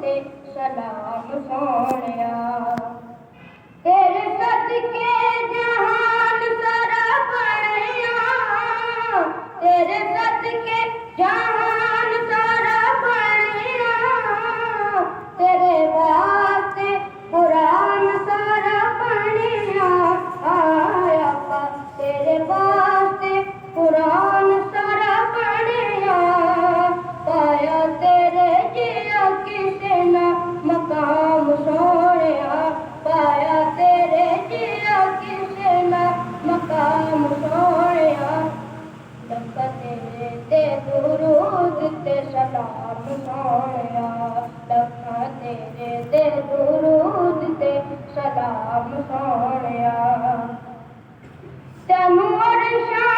ते सलाम सोहणिया। तेरे सदके जहान सारा बणिया, तेरे सदके जहान सारा बणिया, तेरे वास्ते कुरान सारा बणिया। आया पा तेरे वास्ते कुरान सारा बणिया, पाया तेरे जिया किसे ना मकाम सोहणिया, पाया तेरे जिया किसे ना मकाम सोहणिया। लखा तेरे ते दुरूद ते सलाम सोहणिया, लखा तेरे ते दुरूद ते सलाम सोहणिया। तैनू अरशां